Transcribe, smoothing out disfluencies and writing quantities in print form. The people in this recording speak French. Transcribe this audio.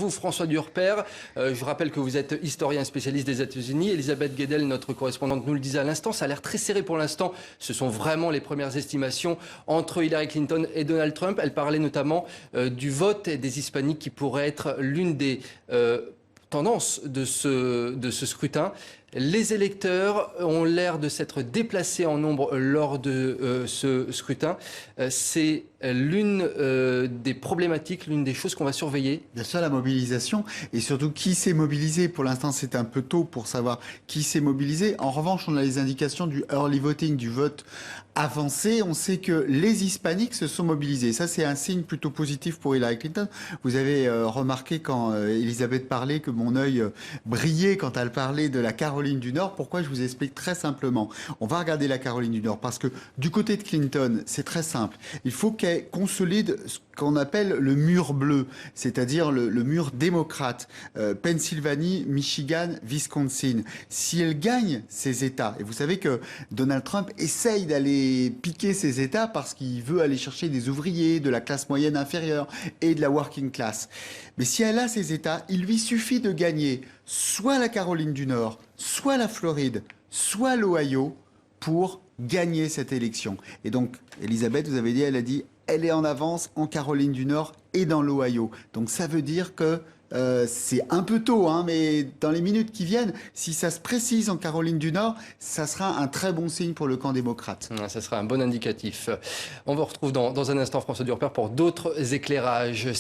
surtout François Durper. Je rappelle que vous êtes historien spécialiste des États-Unis. Elisabeth Guedel, notre correspondante, nous le disait à l'instant. Ça a l'air très serré pour l'instant. Ce sont vraiment les premières estimations entre Hillary Clinton et Donald Trump. Elle parlait notamment du vote des hispaniques qui pourrait être l'une des tendances de ce scrutin. Les électeurs ont l'air de s'être déplacés en nombre lors de ce scrutin. C'est l'une des problématiques, l'une des choses qu'on va surveiller. Bien sûr, la mobilisation et surtout qui s'est mobilisé. Pour l'instant, c'est un peu tôt pour savoir qui s'est mobilisé. En revanche, on a les indications du early voting, du vote avancé. On sait que les hispaniques se sont mobilisés. Ça, c'est un signe plutôt positif pour Hillary Clinton. Vous avez remarqué quand Elisabeth parlait que mon œil brillait quand elle parlait de la Caroline du Nord. Pourquoi? Je vous explique très simplement. On va regarder la Caroline du Nord parce que du côté de Clinton, c'est très simple. Il faut qu'elle consolide ce qu'on appelle le mur bleu, c'est-à-dire le mur démocrate. Pennsylvanie, Michigan, Wisconsin. Si elle gagne ces États, et vous savez que Donald Trump essaye d'aller piquer ces États parce qu'il veut aller chercher des ouvriers, de la classe moyenne inférieure et de la working class. Mais si elle a ces États, il lui suffit de gagner soit la Caroline du Nord, soit la Floride, soit l'Ohio pour gagner cette élection. Et donc, Elisabeth, vous avez dit, elle a dit, elle est en avance en Caroline du Nord et dans l'Ohio. Donc ça veut dire que c'est un peu tôt, hein, mais dans les minutes qui viennent, si ça se précise en Caroline du Nord, ça sera un très bon signe pour le camp démocrate. Ça sera un bon indicatif. On vous retrouve dans un instant, François Durper, pour d'autres éclairages.